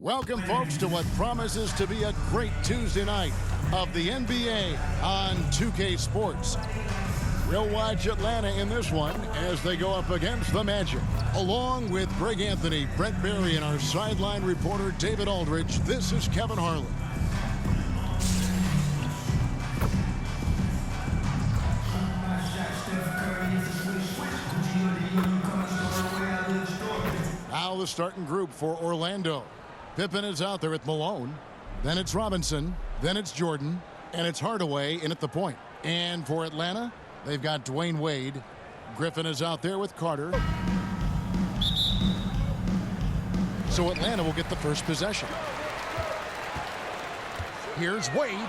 Welcome, folks, to what promises to be a great Tuesday night of the NBA on 2K Sports. We'll watch Atlanta in this one as they go up against the Magic. Along with Greg Anthony, Brent Barry, and our sideline reporter, David Aldridge, this is Kevin Harlan. Now the starting group for Orlando. Pippen is out there with Malone. Then it's Robinson. Then it's Jordan. And it's Hardaway in at the point. And for Atlanta, they've got Dwayne Wade. Griffin is out there with Carter. So Atlanta will get the first possession. Here's Wade.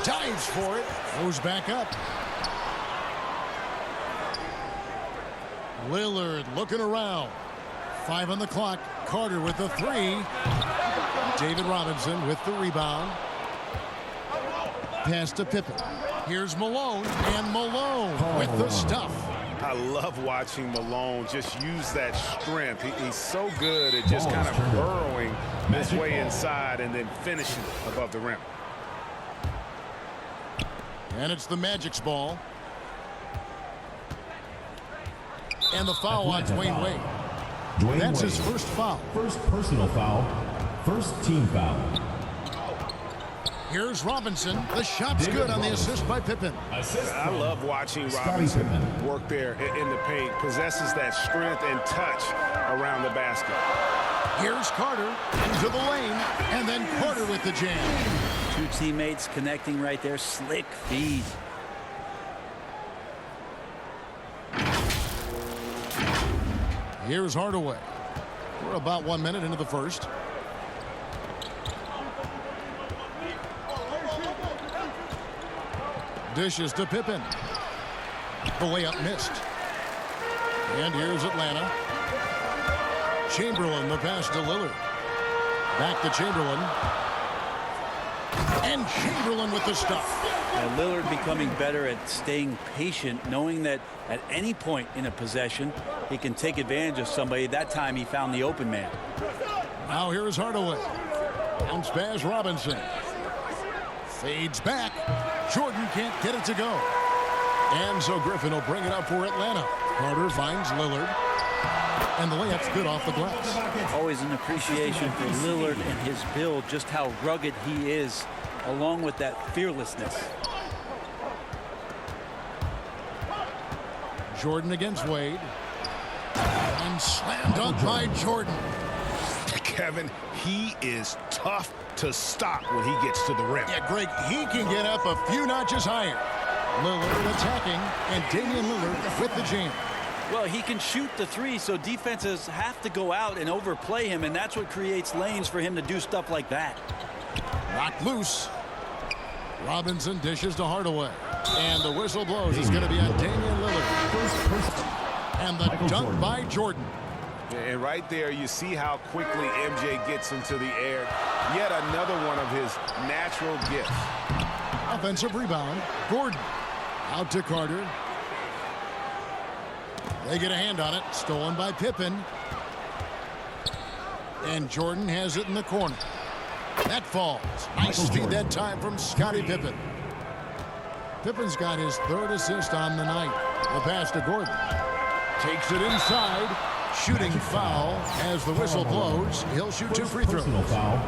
Dives for it. Goes back up. Lillard looking around. 5 on the clock. Carter with the 3. David Robinson with the rebound. Pass to Pippen. Here's Malone, and Malone with the stuff. I love watching Malone just use that strength. He's so good at just kind of burrowing his way inside and then finishing above the rim. And it's the Magic's ball. And the foul on Dwayne Wade. That's his first foul. First personal foul. First team foul. Here's Robinson. The shot's good on the assist by Pippen. I love watching Robinson work there in the paint. Possesses that strength and touch around the basket. Here's Carter into the lane. And then Carter with the jam. Two teammates connecting right there. Slick feed. Here's Hardaway. We're about 1 minute into the first. Dishes to Pippen. The layup missed. And here's Atlanta. Chamberlain, the pass to Lillard. Back to Chamberlain. And Chamberlain with the stuff. Now Lillard becoming better at staying patient, knowing that at any point in a possession, he can take advantage of somebody. That time he found the open man. Now here's Hardaway. Bounce pass Robinson. Fades back. Jordan can't get it to go. And so Griffin will bring it up for Atlanta. Carter finds Lillard. And the layup's good off the glass. Always an appreciation for Lillard and his build, just how rugged he is, along with that fearlessness. Jordan against Wade. And slam dunk by Jordan. Kevin, he is tough to stop when he gets to the rim. Yeah, Greg, he can get up a few notches higher. Lillard attacking, and Damian Lillard with the jam. Well, he can shoot the 3, so defenses have to go out and overplay him, and that's what creates lanes for him to do stuff like that. Knocked loose. Robinson dishes to Hardaway. And the whistle blows. It's going to be on Damian Lillard. And the dunk by Jordan. And right there, you see how quickly MJ gets into the air. Yet another one of his natural gifts. Offensive rebound. Gordon. Out to Carter. They get a hand on it. Stolen by Pippen. And Jordan has it in the corner. That falls. Nice speed that time from Scottie Pippen. Pippen's got his 3rd assist on the night. The pass to Gordon. Takes it inside. Shooting foul as the whistle blows. He'll shoot 2 free throws. Foul.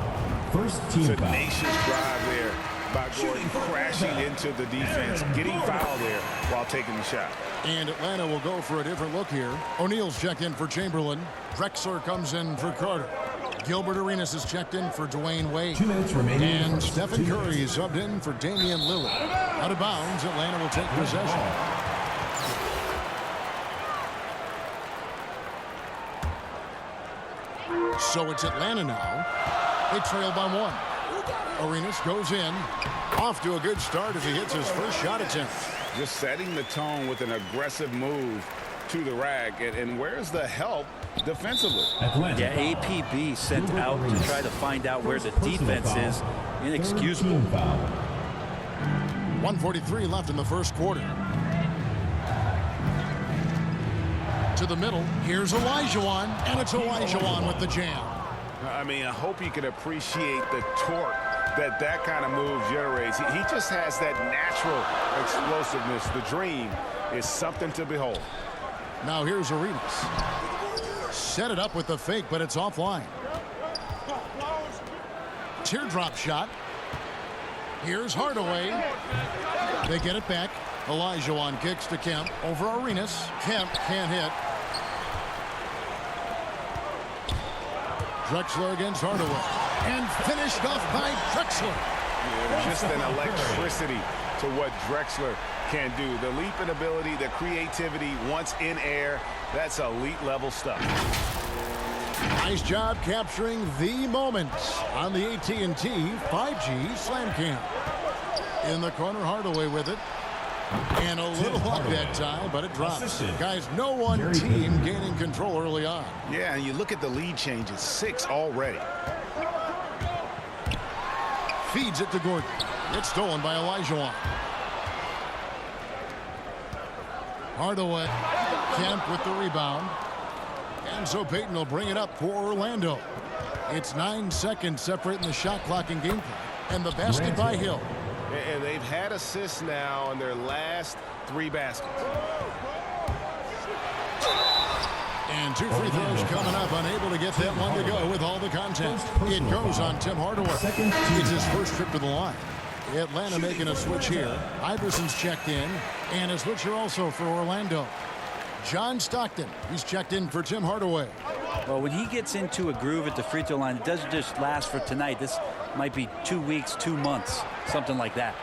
First team foul. Tenacious drive there by Gordon, crashing into the defense, getting fouled there while taking the shot. And Atlanta will go for a different look here. O'Neal's checked in for Chamberlain. Drexler comes in for Carter. Gilbert Arenas is checked in for Dwayne Wade. 2 minutes remaining. And Stephen Curry is subbed in for Damian Lillard. Out of bounds, Atlanta will take possession. So it's Atlanta now. They trail by 1. Arenas goes in. Off to a good start as he hits his first shot attempt. Just setting the tone with an aggressive move to the rack. And where's the help defensively? Yeah, APB sent out to try to find out where the defense is. Inexcusable. 1:43 left in the first quarter. To the middle. Here's Olajuwon, and it's Olajuwon with the jam. I mean, I hope you can appreciate the torque that kind of move generates. He just has that natural explosiveness. The dream is something to behold. Now here's Arenas. Set it up with the fake, but it's offline. Teardrop shot. Here's Hardaway. They get it back. Olajuwon kicks to Kemp. Over Arenas. Kemp can't hit. Drexler against Hardaway. And finished off by Drexler. Yeah, just an electricity to what Drexler can do. The leaping ability, the creativity once in air, that's elite level stuff. Nice job capturing the moment on the AT&T 5G Slam Cam. In the corner, Hardaway with it. And a little off that time, but it drops. Guys, no one team gaining control early on. Yeah, and you look at the lead changes, 6 already. Feeds it to Gordon. It's stolen by Olajuwon. Hardaway. Kemp with the rebound. And so Payton will bring it up for Orlando. It's 9 seconds separating the shot clock and game clock. And the basket by Hill. And they've had assists now on their last 3 baskets. And 2 free throws coming up, unable to get that one to go with all the contact. It goes on Tim Hardaway. It's his first trip to the line. Atlanta making a switch here. Iverson's checked in, and a switch here also for Orlando. John Stockton, he's checked in for Tim Hardaway. Well, when he gets into a groove at the free throw line, it doesn't just last for tonight. This might be 2 weeks, 2 months, something like that.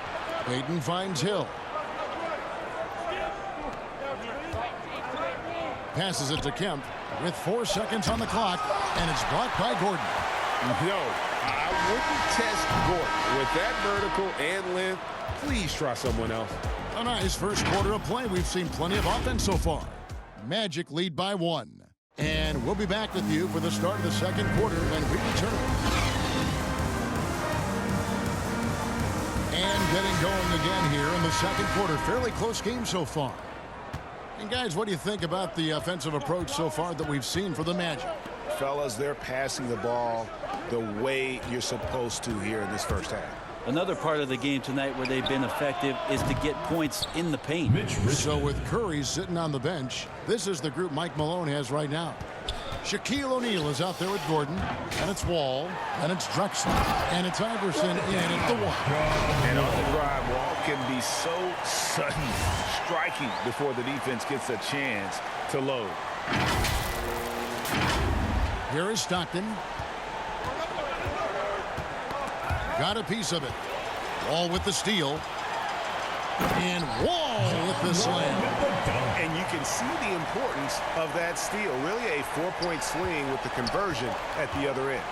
Payton finds Hill. Passes it to Kemp with 4 seconds on the clock, and it's blocked by Gordon. No, I wouldn't test Gordon. With that vertical and length, please try someone else. A nice first quarter of play. We've seen plenty of offense so far. Magic lead by 1. And we'll be back with you for the start of the second quarter when we return. And getting going again here in the second quarter. Fairly close game so far. And guys, what do you think about the offensive approach so far that we've seen for the Magic? Fellas, they're passing the ball the way you're supposed to here in this first half. Another part of the game tonight where they've been effective is to get points in the paint. So with Curry sitting on the bench, this is the group Mike Malone has right now. Shaquille O'Neal is out there with Gordon, and it's Wall, and it's Drexler, and it's Iverson in at the 1. And on the drive, Wall can be so sudden, striking before the defense gets a chance to load. Here is Stockton. Got a piece of it. Wall with the steal. And Wall with the slam. And you can see the importance of that steal. Really a 4-point swing with the conversion at the other end.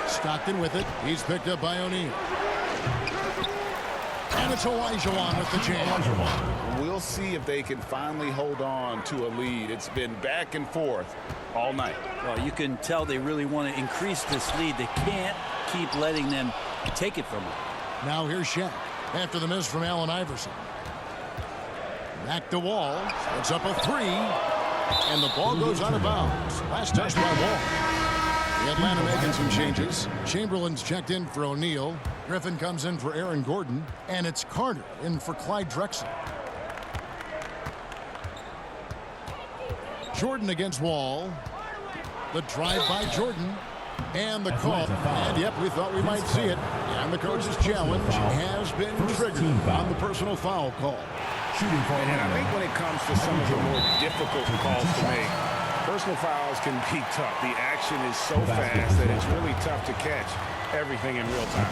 Stockton with it. He's picked up by O'Neal. And it's Olajuwon with the jam. We'll see if they can finally hold on to a lead. It's been back and forth all night. Well, you can tell they really want to increase this lead. They can't keep letting them take it from them. Now here's Shaq after the miss from Allen Iverson. Back to Wall. It's up a 3. And the ball goes out of bounds. Last touch by Wall. The Atlanta making some changes. Chamberlain's checked in for O'Neal. Griffin comes in for Aaron Gordon. And it's Carter in for Clyde Drexler. Jordan against Wall. The drive by Jordan. And the call. And yep, we thought we might see it. And the coach's challenge has been triggered on the personal foul call. And I think when it comes to some of the more difficult calls to make, personal fouls can be tough. The action is so fast that it's really tough to catch everything in real time.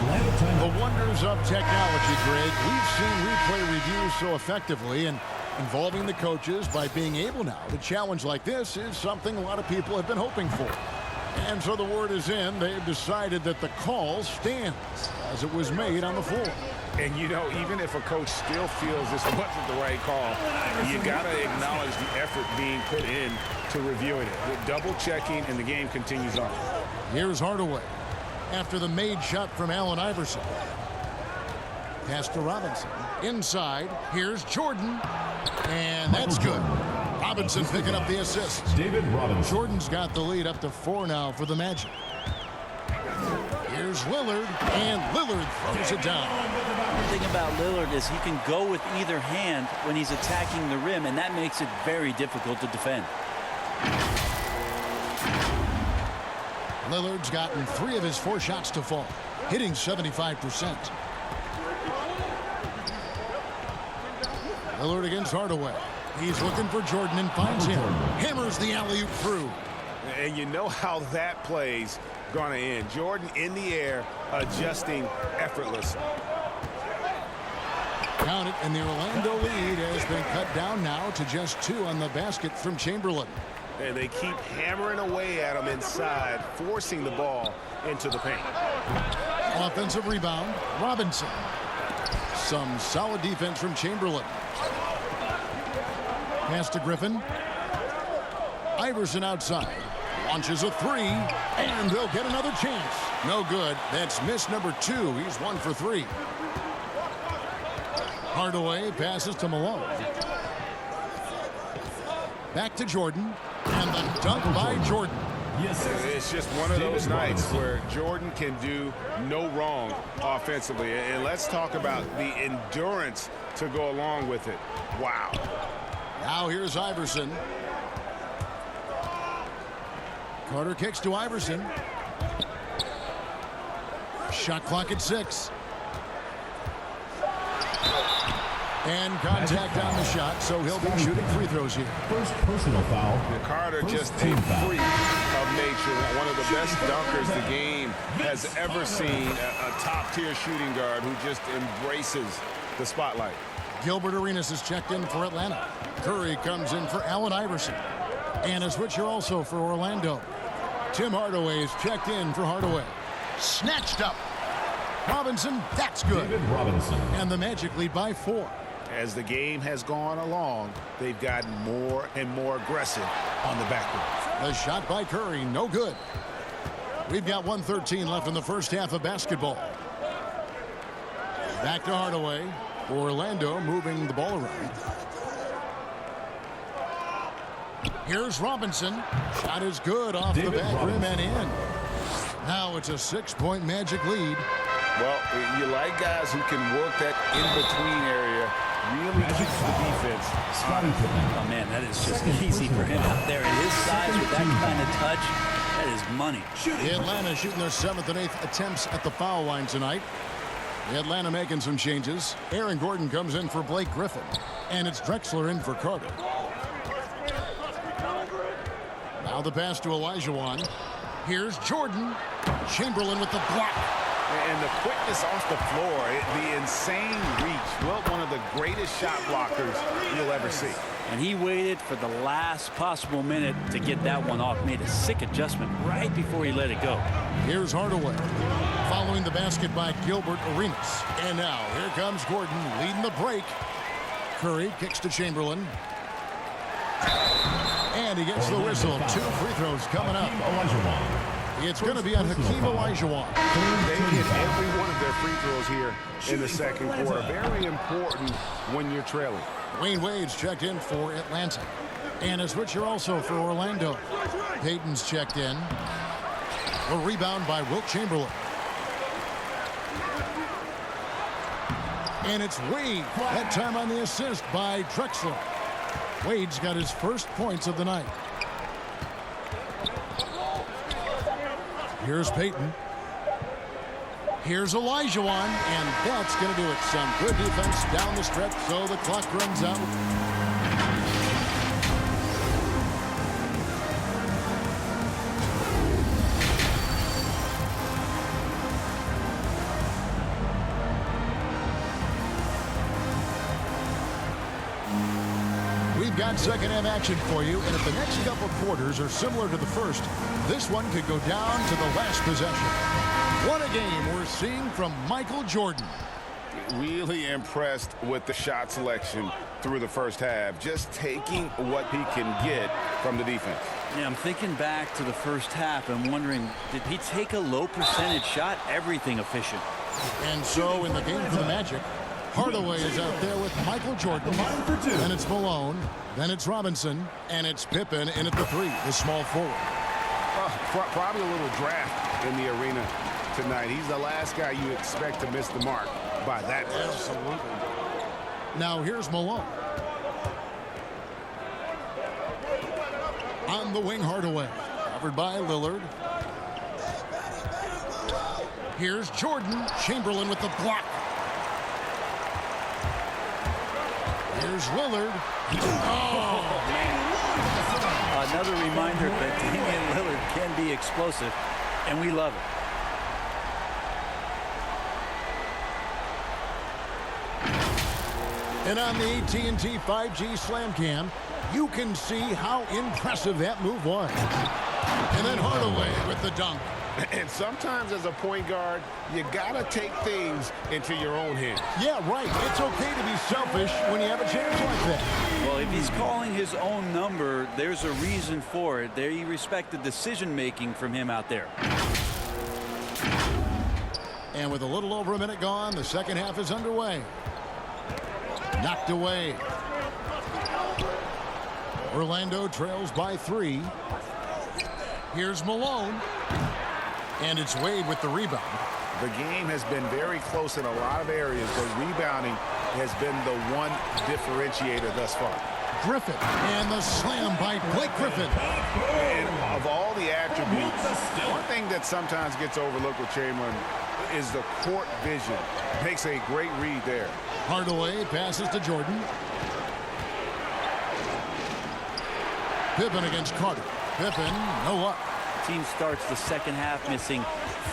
The wonders of technology, Greg. We've seen replay reviews so effectively, and involving the coaches by being able now to challenge like this is something a lot of people have been hoping for. And so the word is in. They've decided that the call stands as it was made on the floor. And, you know, even if a coach still feels this wasn't the right call, you got to acknowledge the effort being put in to reviewing it. With double checking, and the game continues on. Here's Hardaway after the made shot from Allen Iverson. Pass to Robinson. Inside, here's Jordan. And that's good. Robinson picking up the assist. David Robinson. Jordan's got the lead up to 4 now for the Magic. Here's Lillard, and Lillard throws it down. The thing about Lillard is he can go with either hand when he's attacking the rim, and that makes it very difficult to defend. Lillard's gotten 3 of his 4 shots to fall, hitting 75%. Lillard against Hardaway. He's looking for Jordan and finds him. Hammers the alley-oop through. And you know how that play's going to end. Jordan in the air, adjusting effortlessly. Count it, and the Orlando lead has been cut down now to just 2 on the basket from Chamberlain. And they keep hammering away at him inside, forcing the ball into the paint. Offensive rebound, Robinson. Some solid defense from Chamberlain. Pass to Griffin. Iverson outside. Launches a 3, and they'll get another chance. No good. That's miss number 2. He's 1 for 3. Hardaway passes to Malone. Back to Jordan. And the dunk by Jordan. Yes, it's just one of those nights where Jordan can do no wrong offensively. And let's talk about the endurance to go along with it. Wow. Now here's Iverson. Carter kicks to Iverson. Shot clock at 6. And contact on the shot, so he'll be shooting free throws here. First personal foul. Carter just a team foul. freak of nature. One of the best dunkers the game has ever seen. A top-tier shooting guard who just embraces the spotlight. Gilbert Arenas is checked in for Atlanta. Curry comes in for Allen Iverson. And a switcher also for Orlando. Tim Hardaway is checked in for Hardaway. Snatched up. Robinson, that's good. David Robinson. And the Magic lead by 4. As the game has gone along, they've gotten more and more aggressive on the backboard. The shot by Curry, no good. We've got 1:13 left in the first half of basketball. Back to Hardaway. Orlando moving the ball around. Here's Robinson. Shot is good off the back rim and in. Now it's a 6-point Magic lead. Well, you like guys who can work that in-between area. Really keeps the defense. Oh, man, that is just easy for him out there. At his size with that kind of touch, that is money. Atlanta shooting their 7th and 8th attempts at the foul line tonight. Atlanta making some changes. Aaron Gordon comes in for Blake Griffin. And it's Drexler in for Carter. Now the pass to Olajuwon. Here's Jordan. Chamberlain with the block. And the quickness off the floor, the insane reach. Well, one of the greatest shot blockers you'll ever see. And he waited for the last possible minute to get that one off. Made a sick adjustment right before he let it go. Here's Hardaway. Following the basket by Gilbert Arenas. And now here comes Gordon leading the break. Curry kicks to Chamberlain. And he gets the whistle. 2 free throws coming up. It's going to be on Hakeem Olajuwon. They hit every one of their free throws here in the second quarter. Very important when you're trailing. Wayne Wade's checked in for Atlanta. And a switcher also for Orlando. Payton's checked in. A rebound by Wilt Chamberlain. And it's Wade. That time on the assist by Drexler. Wade's got his first points of the night. Here's Payton. Here's Olajuwon, and that's going to do it. Some good defense down the stretch, so the clock runs out. We've got second half action for you, and if the next couple quarters are similar to the first, this one could go down to the last possession. What a game we're seeing from Michael Jordan. Really impressed with the shot selection through the first half. Just taking what he can get from the defense. Yeah, I'm thinking back to the first half and wondering, did he take a low percentage shot? Everything efficient. And so in the game for the Magic, Hardaway is out there with Michael Jordan. Then it's Malone. Then it's Robinson. And it's Pippen in at the 3, the small forward. Probably a little draft in the arena tonight. He's the last guy you expect to miss the mark by that much. Absolutely. Now here's Malone. On the wing, Hardaway. Covered by Lillard. Here's Jordan. Chamberlain with the block. Here's Lillard. Oh! Another reminder that Damian Lillard can be explosive, and we love it. And on the AT&T 5G Slam Cam, you can see how impressive that move was. And then Hardaway with the dunk. And sometimes as a point guard, you got to take things into your own hands. Yeah, right. It's okay to be selfish when you have a chance like that. Well, if he's calling his own number, there's a reason for it. They respect the decision-making from him out there. And with a little over a minute gone, the second half is underway. Knocked away. Orlando trails by 3. Here's Malone. And it's Wade with the rebound. The game has been very close in a lot of areas, but rebounding has been the one differentiator thus far. Griffin. And the slam by Blake Griffin. And of all the attributes, one thing that sometimes gets overlooked with Chamberlain is the court vision. Makes a great read there. Hardaway passes to Jordan. Pippen against Carter. Pippen, no luck. Team starts the second half missing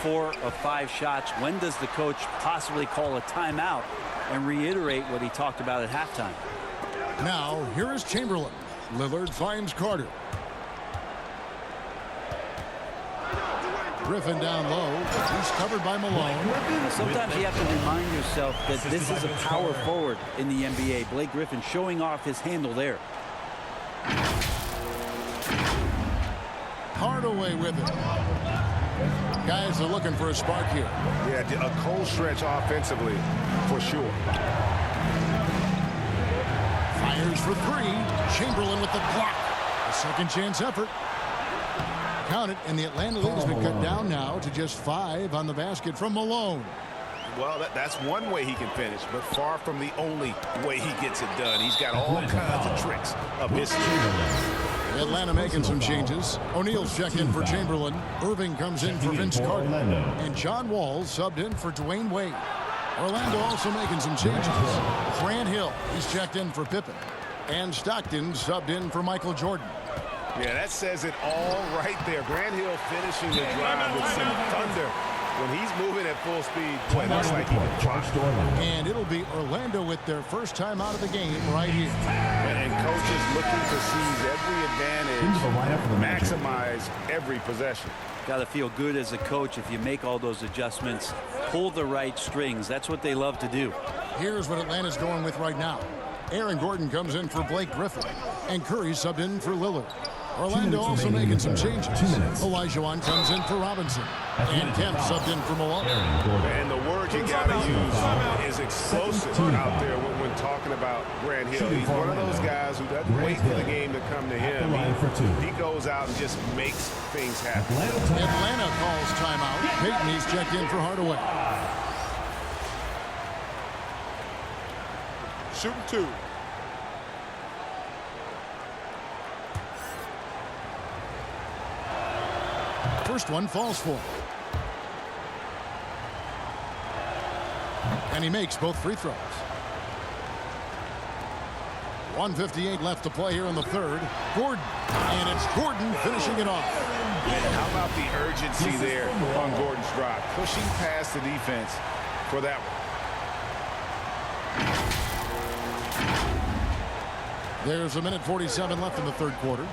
4 of 5 shots. When does the coach possibly call a timeout and reiterate what he talked about at halftime? Now, here is Chamberlain. Lillard finds Carter. Griffin down low. He's covered by Malone. Sometimes you have to remind yourself that this is a power forward in the NBA. Blake Griffin showing off his handle there. Hardaway with it. Guys are looking for a spark here. Yeah, a cold stretch offensively for sure. Fires for 3. Chamberlain with the block. A second chance effort. Count it, and the Atlanta lead has been cut down now to just 5 on the basket from Malone. Well, that's one way he can finish, but far from the only way he gets it done. He's got all kinds of tricks up his sleeve. Atlanta making some changes. O'Neal's checked in for Chamberlain. Irving comes in for Vince Carter. And John Wall subbed in for Dwayne Wade. Orlando also making some changes. Grant Hill, he's checked in for Pippen. And Stockton subbed in for Michael Jordan. Yeah, that says it all right there. Grant Hill finishing the drive with some thunder. When he's moving at full speed, boy, looks like he can fly. And it'll be Orlando with their first time out of the game right here. And coaches looking to seize every advantage, maximize every possession. Got to feel good as a coach if you make all those adjustments. Pull the right strings. That's what they love to do. Here's what Atlanta's going with right now. Aaron Gordon comes in for Blake Griffin. And Curry subbed in for Lillard. Orlando also making some changes. Olajuwon comes in for Robinson. And Kemp subbed in for Malone. And the word you got to use is explosive out there when talking about Grant Hill. He's one of those guys who doesn't wait for the game to come to him. He goes out and just makes things happen. Atlanta calls timeout. Peyton, he's checked in for Hardaway. Shooting 2. First one falls for him. And he makes both free throws. 1:58 left to play here in the third. Gordon. And it's Gordon finishing it off. And how about the urgency there on Gordon's drive? Pushing past the defense for that one. There's 1:47 left in the third quarter.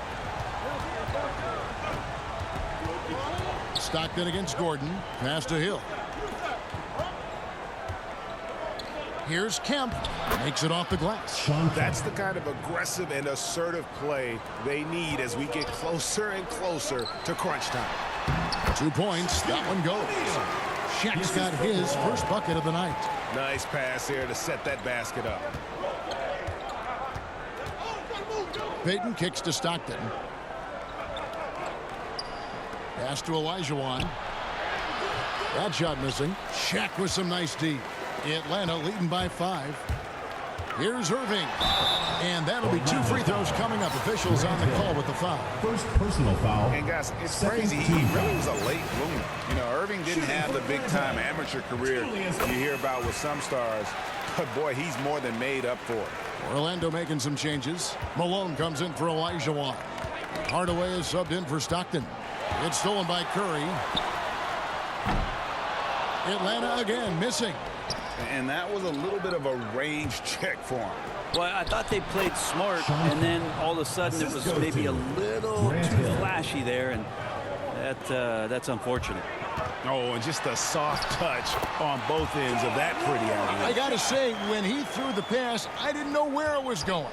Stockton against Gordon. Pass to Hill. Here's Kemp. Makes it off the glass. That's the kind of aggressive and assertive play they need as we get closer and closer to crunch time. 2 points. That one goes. Shaq's got his first bucket of the night. Nice pass there to set that basket up. Payton kicks to Stockton. Pass to Olajuwon. That shot missing. Shaq with some nice D. Atlanta leading by 5. Here's Irving. And that'll be 2 free throws coming up. Officials on the call with the foul. First personal foul. And guys, it's crazy. He really was a late bloomer. You know, Irving didn't have the big-time amateur career you hear about with some stars. But, boy, he's more than made up for it. Orlando making some changes. Malone comes in for Olajuwon. Hardaway is subbed in for Stockton. It's stolen by Curry. Atlanta again missing. And that was a little bit of a range check for him. Well, I thought they played smart, and then all of a sudden it was maybe a little too flashy there, and that's unfortunate. Oh, and just a soft touch on both ends of that pretty alley. I got to say, when he threw the pass, I didn't know where it was going.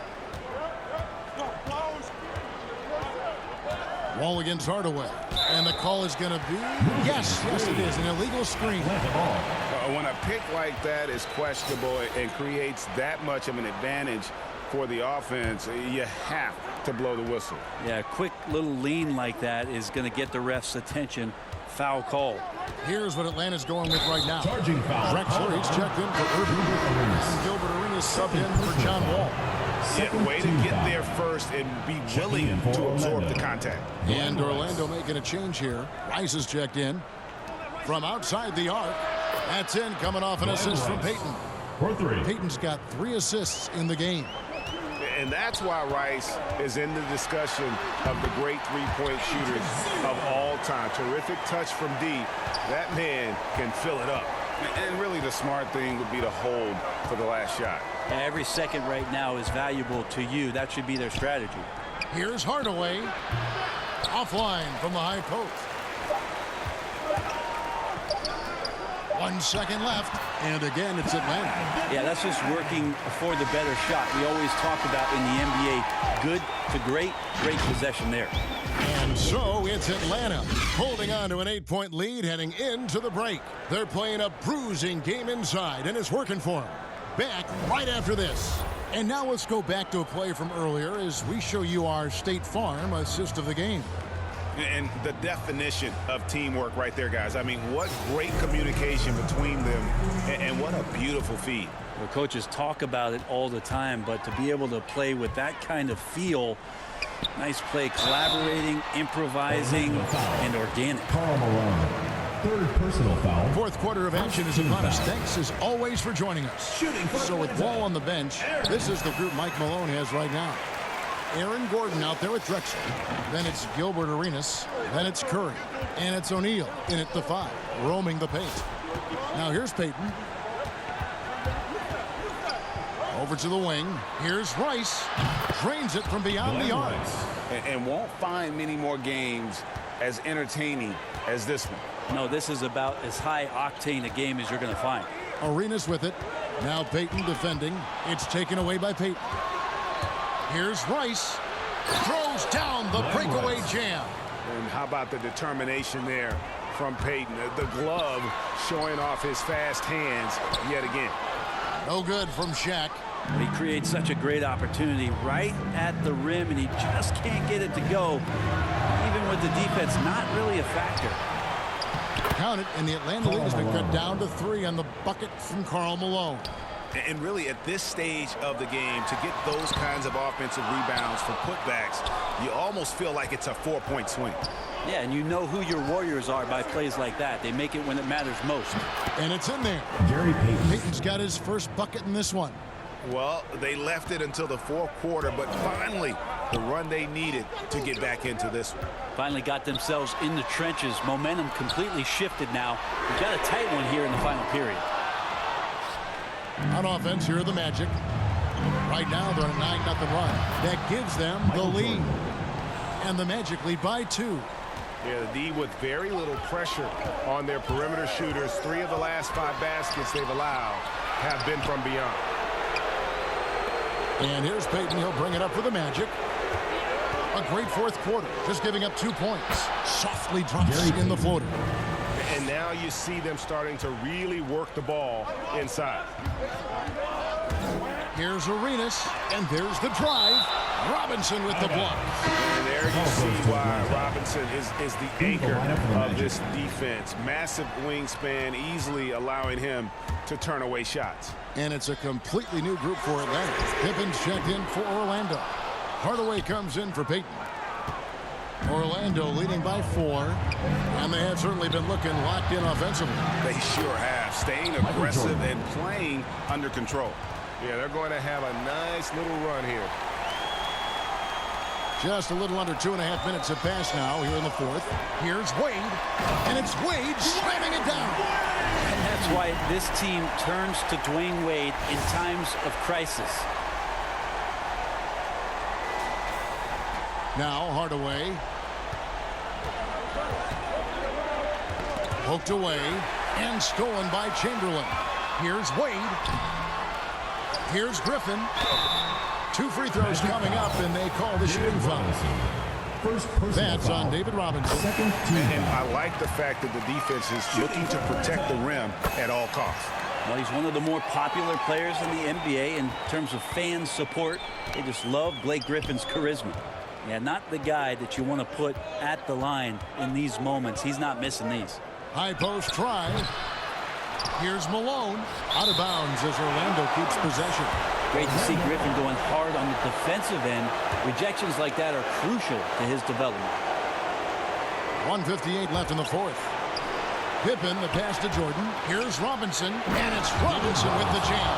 Wall against Hardaway. And the call is going to be, yes, it is, an illegal screen. When a pick like that is questionable and creates that much of an advantage for the offense, you have to blow the whistle. Yeah, a quick little lean like that is going to get the ref's attention. Foul call. Here's what Atlanta's going with right now. Charging foul. Drexler, he's checked in for Irving. And Gilbert Arenas subbed in for John Wall. Yeah, way to get there first and be willing to absorb the contact. And Orlando making a change here. Rice is checked in from outside the arc. That's in, coming off an assist from Payton. For 3. Payton's got 3 assists in the game. And that's why Rice is in the discussion of the great three-point shooters of all time. Terrific touch from deep. That man can fill it up. And really the smart thing would be to hold for the last shot. Every second right now is valuable to you. That should be their strategy. Here's Hardaway. Offline from the high post. 1 second left. And again, it's Atlanta. Yeah, that's just working for the better shot. We always talk about in the NBA, good to great possession there. And so it's Atlanta holding on to an 8-point lead heading into the break. They're playing a bruising game inside, and it's working for them. Back right after this. And now let's go back to a play from earlier as we show you our State Farm assist of the game. And the definition of teamwork right there, guys. I mean, what great communication between them, and what a beautiful feed. The coaches talk about it all the time, but to be able to play with that kind of feel, nice play, collaborating, improvising, and organic. Karl Malone. Third personal foul. 4th quarter of action is upon us. Thanks as always for joining us. So with Wall on the bench, this is the group Mike Malone has right now. Aaron Gordon out there with Drexler. Then it's Gilbert Arenas. Then it's Curry. And it's O'Neal in at the 5, roaming the paint. Now here's Payton. Over to the wing. Here's Rice. Drains it from beyond the arc. And won't find many more games as entertaining as this one. No, this is about as high octane a game as you're going to find. Arenas with it. Now Payton defending. It's taken away by Payton. Here's Rice. Throws down the breakaway jam. And how about the determination there from Payton? The glove showing off his fast hands yet again. No good from Shaq. He creates such a great opportunity right at the rim, and he just can't get it to go. Even with the defense, not really a factor. Count it, and the Atlanta lead has been cut down to 3 on the bucket from Karl Malone. And really, at this stage of the game, to get those kinds of offensive rebounds from putbacks, you almost feel like it's a 4-point swing. Yeah, and you know who your Warriors are by plays like that. They make it when it matters most. And it's in there. Gary Payton. Payton's got his first bucket in this one. Well, they left it until the 4th quarter, but finally, the run they needed to get back into this one. Finally got themselves in the trenches. Momentum completely shifted now. We've got a tight one here in the final period. On offense, here are the Magic. Right now, they're on a 9-0 run. That gives them the lead. And the Magic lead by 2. Yeah, the D with very little pressure on their perimeter shooters. 3 of the last 5 baskets they've allowed have been from beyond. And here's Payton. He'll bring it up for the Magic. A great 4th quarter, just giving up 2 points. Softly drops in the floater. And now you see them starting to really work the ball inside. Here's Arenas, and there's the drive. Robinson with the block. And there you see why Robinson is the anchor of this defense. Massive wingspan, easily allowing him to turn away shots. And it's a completely new group for Atlanta. Pippin's checked in for Orlando. Hardaway comes in for Payton. Orlando leading by 4, and they have certainly been looking locked in offensively. They sure have, staying aggressive and playing under control. Yeah, they're going to have a nice little run here. Just a little under 2.5 minutes have passed now here in the 4th. Here's Wade, and it's Wade slamming it down. And that's why this team turns to Dwayne Wade in times of crisis. Now Hardaway. Poked away and stolen by Chamberlain. Here's Wade. Here's Griffin. 2 free throws coming up, and they call the shooting foul. That's on David Robinson. And I like the fact that the defense is looking to protect the rim at all costs. Well, he's one of the more popular players in the NBA in terms of fan support. They just love Blake Griffin's charisma. Yeah, not the guy that you want to put at the line in these moments. He's not missing these. High post try. Here's Malone. Out of bounds as Orlando keeps possession. Great to see Griffin going hard on the defensive end. Rejections like that are crucial to his development. 1:58 left in the 4th. Pippen, the pass to Jordan. Here's Robinson, and it's Robinson with the jam.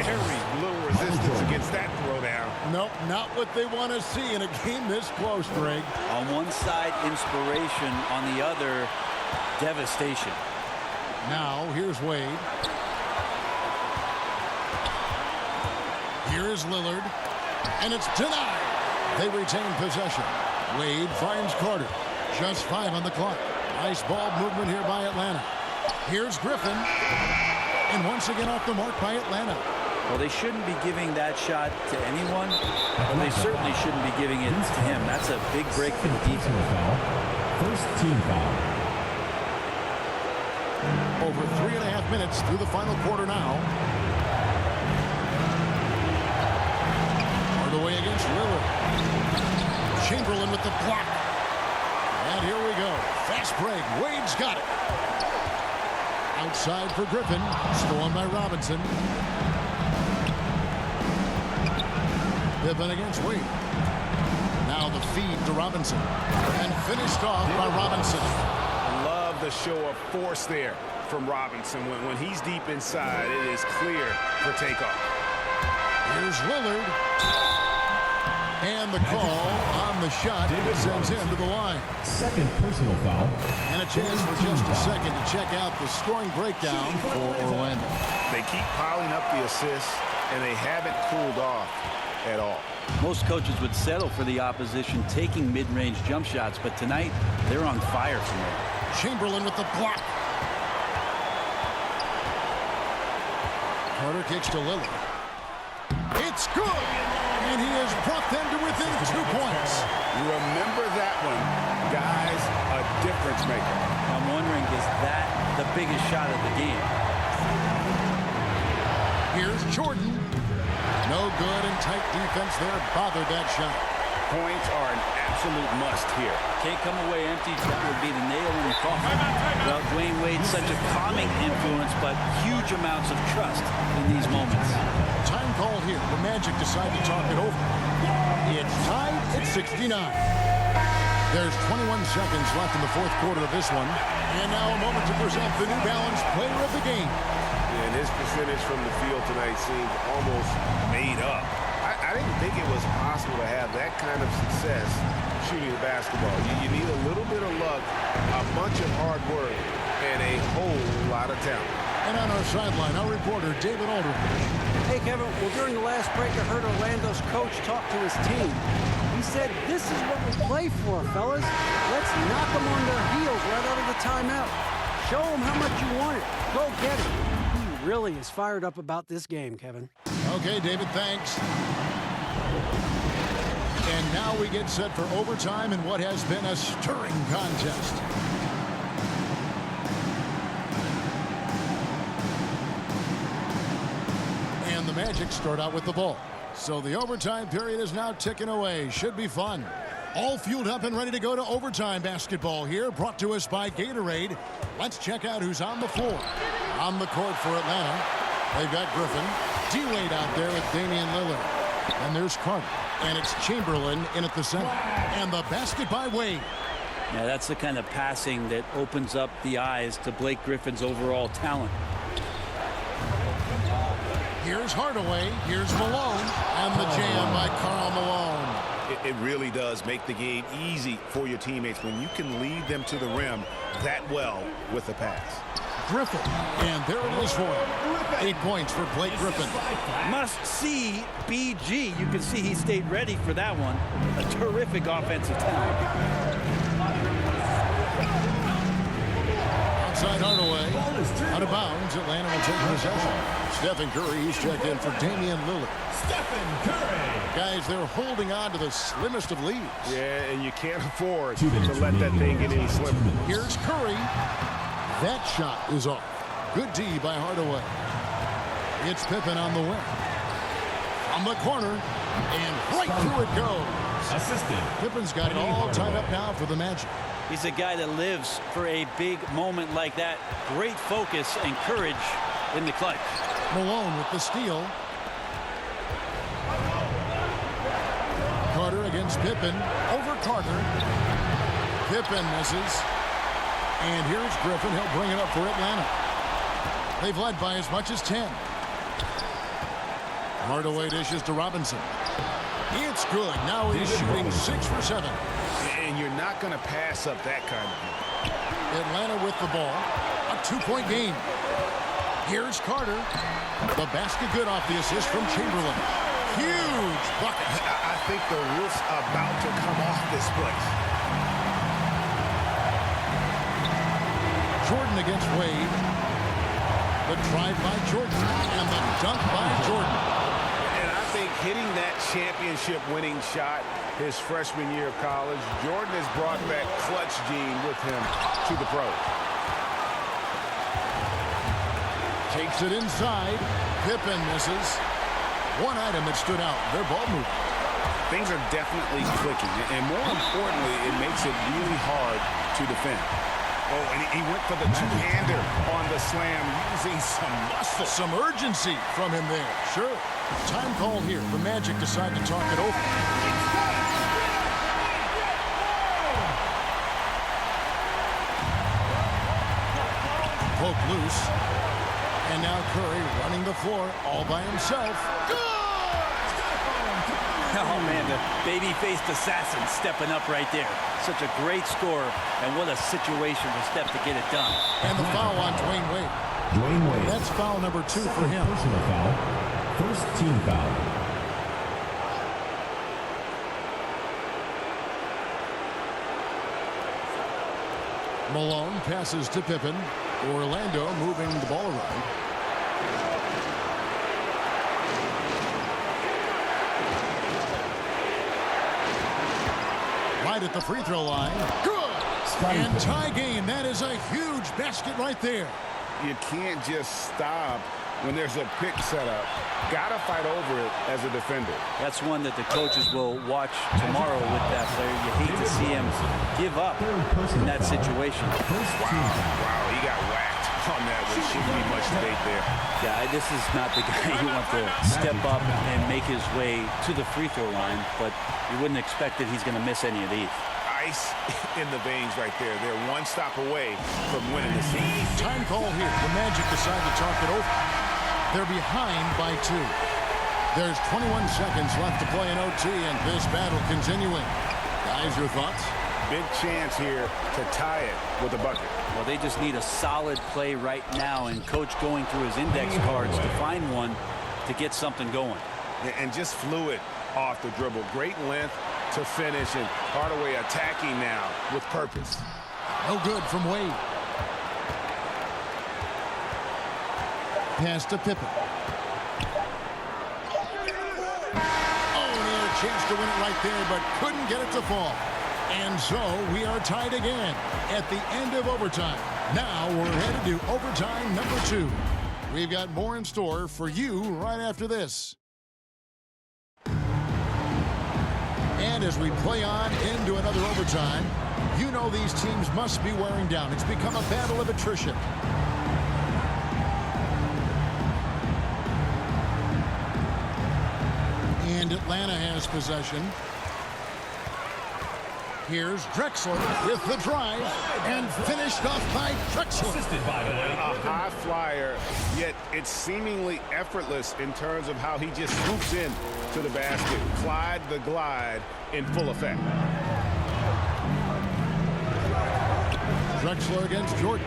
Very little resistance against that throwdown. Nope, not what they want to see in a game this close, Greg. On one side, inspiration. On the other, devastation. Now, here's Wade. Here is Lillard, and it's denied. They retain possession. Wade finds Carter. Just 5 on the clock. Nice ball movement here by Atlanta. Here's Griffin, and once again off the mark by Atlanta. Well, they shouldn't be giving that shot to anyone, but they certainly shouldn't be giving it to him. That's a big break for the defense. First team foul. Over 3.5 minutes through the final quarter now. Hardaway against Lillard. Chamberlain with the block. And here we go. Fast break. Wade's got it. Outside for Griffin. Stolen by Robinson. Pippen against Wade. Now the feed to Robinson. And finished off by Robinson. I love the show of force there from Robinson. When he's deep inside, it is clear for takeoff. Here's Lillard. And the call on the shot sends him to the line. Second personal foul. And a chance for just a second to check out the scoring breakdown for Orlando. They keep piling up the assists, and they haven't cooled off at all. Most coaches would settle for the opposition taking mid-range jump shots, but tonight they're on fire from there. Chamberlain with the block. Carter kicks to Lillard. It's good! And he has brought them to within 2 points. Remember that one. Guys, a difference maker. I'm wondering, is that the biggest shot of the game? Here's Jordan. No good, and tight defense there bothered that shot. Points are an absolute must here. Can't come away empty. That would be the nail in the coffin. Well, Dwayne Wade's such a calming influence, but huge amounts of trust in these moments. Time called here. The Magic decide to talk it over. It's tied at 69. There's 21 seconds left in the 4th quarter of this one. And now a moment to present the New Balance Player of the Game. And his percentage from the field tonight seemed almost made up. I didn't think it was possible to have that kind of success shooting the basketball. You need a little bit of luck, a bunch of hard work, and a whole lot of talent. And on our sideline, our reporter, David Aldridge. Hey, Kevin, well, during the last break, I heard Orlando's coach talk to his team. He said, this is what we play for, fellas. Let's knock them on their heels right out of the timeout. Show them how much you want it. Go get it. He really is fired up about this game, Kevin. Okay, David, thanks. And now we get set for overtime in what has been a stirring contest. Magic start out with the ball. So the overtime period is now ticking away. Should be fun. All fueled up and ready to go to overtime basketball here, brought to us by Gatorade. Let's check out who's on the floor. On the court for Atlanta, they've got Griffin. D-Wade out there with Damian Lillard. And there's Carter. And it's Chamberlain in at the center. And the basket by Wade. Yeah, that's the kind of passing that opens up the eyes to Blake Griffin's overall talent. Here's Hardaway. Here's Malone. And the jam by Karl Malone. It really does make the game easy for your teammates when you can lead them to the rim that well with the pass. Griffin. And there it is for him. 8 points for Blake Griffin. Must see BG. You can see he stayed ready for that one. A terrific offensive talent. Outside Hardaway. Out of bounds. Atlanta will take possession. Stephen Curry, he's checked in for Damian Lillard. Stephen Curry. Guys, they're holding on to the slimmest of leads. Yeah, and you can't afford to let that thing get any slimmer. Here's Curry. That shot is off. Good D by Hardaway. It's Pippen on the wing. From the corner, and right through it goes. Assistant. Pippen's got it all tied up now for the Magic. He's a guy that lives for a big moment like that. Great focus and courage in the clutch. Malone with the steal. Carter against Pippen. Over Carter. Pippen misses. And here's Griffin. He'll bring it up for Atlanta. They've led by as much as 10. Hardaway dishes to Robinson. It's good. Now he's shooting 6 for 7. And you're not going to pass up that kind of thing. Atlanta with the ball. A 2-point game. Here's Carter. The basket good off the assist from Chamberlain. Huge bucket. I think the roof's about to come off this place. Jordan against Wade. The drive by Jordan. And the dunk by Jordan. And I think hitting that championship winning shot his freshman year of college, Jordan has brought that clutch gene with him to the pros. Takes it inside. Pippen misses. One item that stood out, their ball movement. Things are definitely clicking, and more importantly, it makes it really hard to defend. Oh, and he went for the two-hander on the slam, using some muscle. Some urgency from him there. Sure. Time call here. The Magic decide to talk it over. Poke loose. And now Curry running the floor all by himself. Good! Oh, man, the baby-faced assassin stepping up right there. Such a great score, and what a situation for Steph to get it done. And the foul on Dwayne Wade. Dwayne Wade. That's foul number 2 for him. Personal foul. First team foul. Malone passes to Pippen. Orlando moving the ball around. Right at the free throw line. Good! And tie game. That is a huge basket right there. You can't just stop when there's a pick set up. Got to fight over it as a defender. That's one that the coaches will watch tomorrow with that player. You hate to see him give up in that situation. Wow, he got whacked on that one. Shouldn't be much debate there. Yeah, this is not the guy you want to step up and make his way to the free throw line, but you wouldn't expect that he's going to miss any of these. Ice in the veins right there. They're one stop away from winning the series. Time call here. The Magic decide to talk it over. They're behind by 2. There's 21 seconds left to play in OT, and this battle continuing. Guys, your thoughts? Big chance here to tie it with a bucket. Well, they just need a solid play right now, and Coach going through his index cards to find one to get something going. And just fluid off the dribble. Great length to finish, and Hardaway attacking now with purpose. No good from Wade. Pass to Pippen. Oh, and he had a chance to win it right there, but couldn't get it to fall. And so we are tied again at the end of overtime. Now we're headed to overtime number 2. We've got more in store for you right after this. And as we play on into another overtime, you know these teams must be wearing down. It's become a battle of attrition. And Atlanta has possession. Here's Drexler with the drive and finished off by Drexler. Assisted by A high flyer, yet it's seemingly effortless in terms of how he just swoops in to the basket. Clyde the glide in full effect. Drexler against Jordan.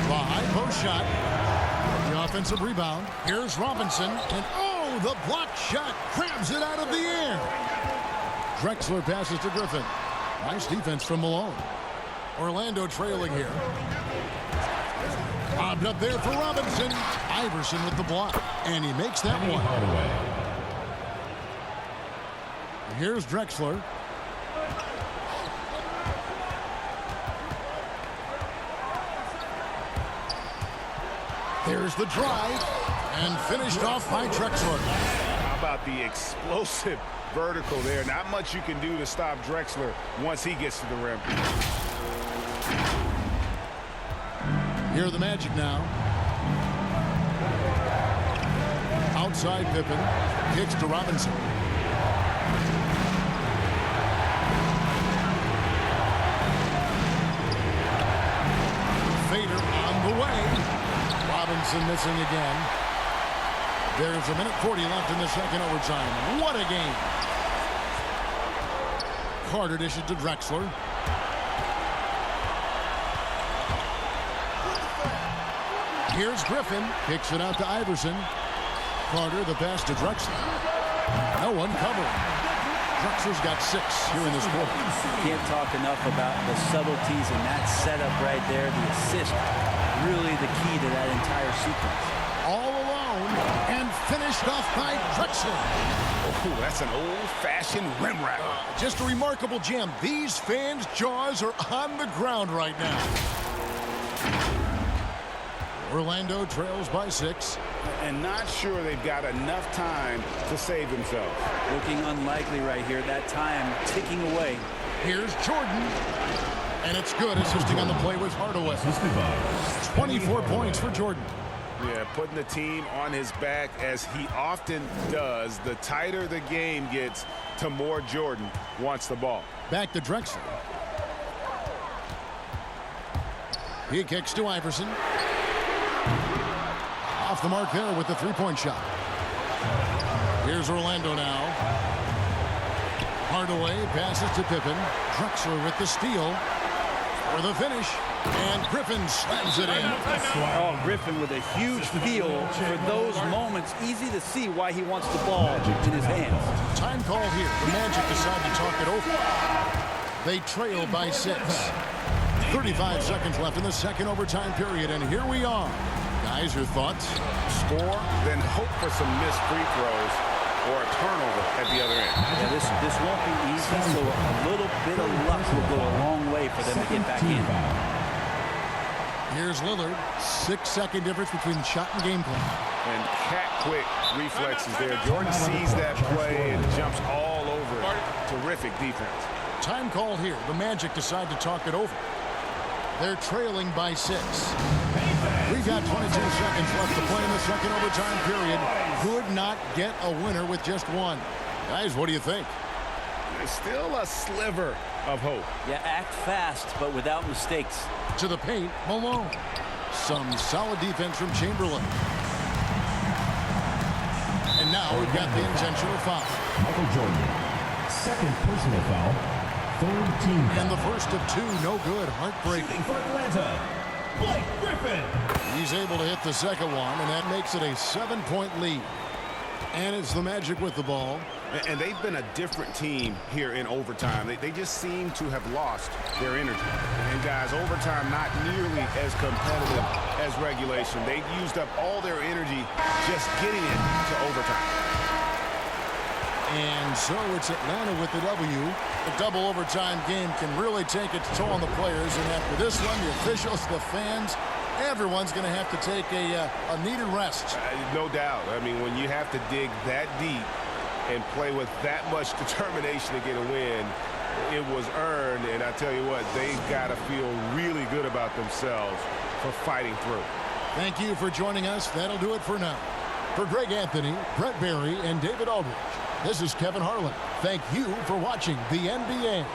The high post shot. The offensive rebound. Here's Robinson. And oh, the block shot grabs it out of the air. Drexler passes to Griffin. Nice defense from Malone. Orlando trailing here. Bobbed up there for Robinson. Iverson with the block. And he makes that one. Here's Drexler. There's the drive. And finished off by Drexler. How about the explosive vertical there? Not much you can do to stop Drexler once he gets to the rim. Here are the Magic now. Outside Pippen. Kicks to Robinson. Fader on the way. Robinson missing again. There's 1:40 left in the second overtime. What a game. Carter dishes to Drexler. Here's Griffin. Kicks it out to Iverson. Carter, the pass to Drexler. No one covering. Drexler's got 6 here in this quarter. Can't talk enough about the subtleties in that setup right there. The assist, really the key to that entire sequence. All alone and finished off by Drexler. Oh, that's an old-fashioned rim wrap. Just a remarkable gem. These fans' jaws are on the ground right now. Orlando trails by 6. And not sure they've got enough time to save themselves. Looking unlikely right here. That time ticking away. Here's Jordan. And it's good, assisting on the play with Hardaway. 24 points for Jordan. Yeah, putting the team on his back as he often does. The tighter the game gets, the more Jordan wants the ball. Back to Drexler. He kicks to Iverson. Off the mark there with the three-point shot. Here's Orlando now. Hardaway passes to Pippen. Drexler with the steal. For the finish. And Griffin slams it in. Oh, Griffin with a huge feel for those moments. Easy to see why he wants the ball in his hands. Time call here. The Magic decide to talk it over. They trail by 6. 35 seconds left in the second overtime period. And here we are. Guys, your thoughts? Score, then hope for some missed free throws or a turnover at the other end. Yeah, this won't be easy, so a little bit of luck will go a long way for them to get back in. Here's Lillard. 6-second difference between shot and game plan. And cat-quick reflexes there. Jordan sees that play and jumps all over it. Terrific defense. Time call here. The Magic decide to talk it over. They're trailing by 6. We've got 22 seconds left to play in the second overtime period. Could not get a winner with just one. Guys, what do you think? There's still a sliver of hope. Yeah, act fast, but without mistakes. To the paint, Malone. Some solid defense from Chamberlain. And now we've got the intentional foul. Michael Jordan. Second personal foul. Third team foul. And the first of 2, no good. Heartbreaking. For Atlanta, Blake Griffin. He's able to hit the second one, and that makes it a 7-point lead. And it's the Magic with the ball. And they've been a different team here in overtime. They just seem to have lost their energy. And guys, overtime not nearly as competitive as regulation. They've used up all their energy just getting it to overtime. And so it's Atlanta with the W. The double overtime game can really take its toll on the players. And after this one, the officials, the fans, Everyone's going to have to take a needed rest. No doubt. I mean, when you have to dig that deep and play with that much determination to get a win, it was earned. And I tell you what, they've got to feel really good about themselves for fighting through. Thank you for joining us. That'll do it for now. For Greg Anthony, Brett Barry, and David Aldridge, this is Kevin Harlan. Thank you for watching the NBA.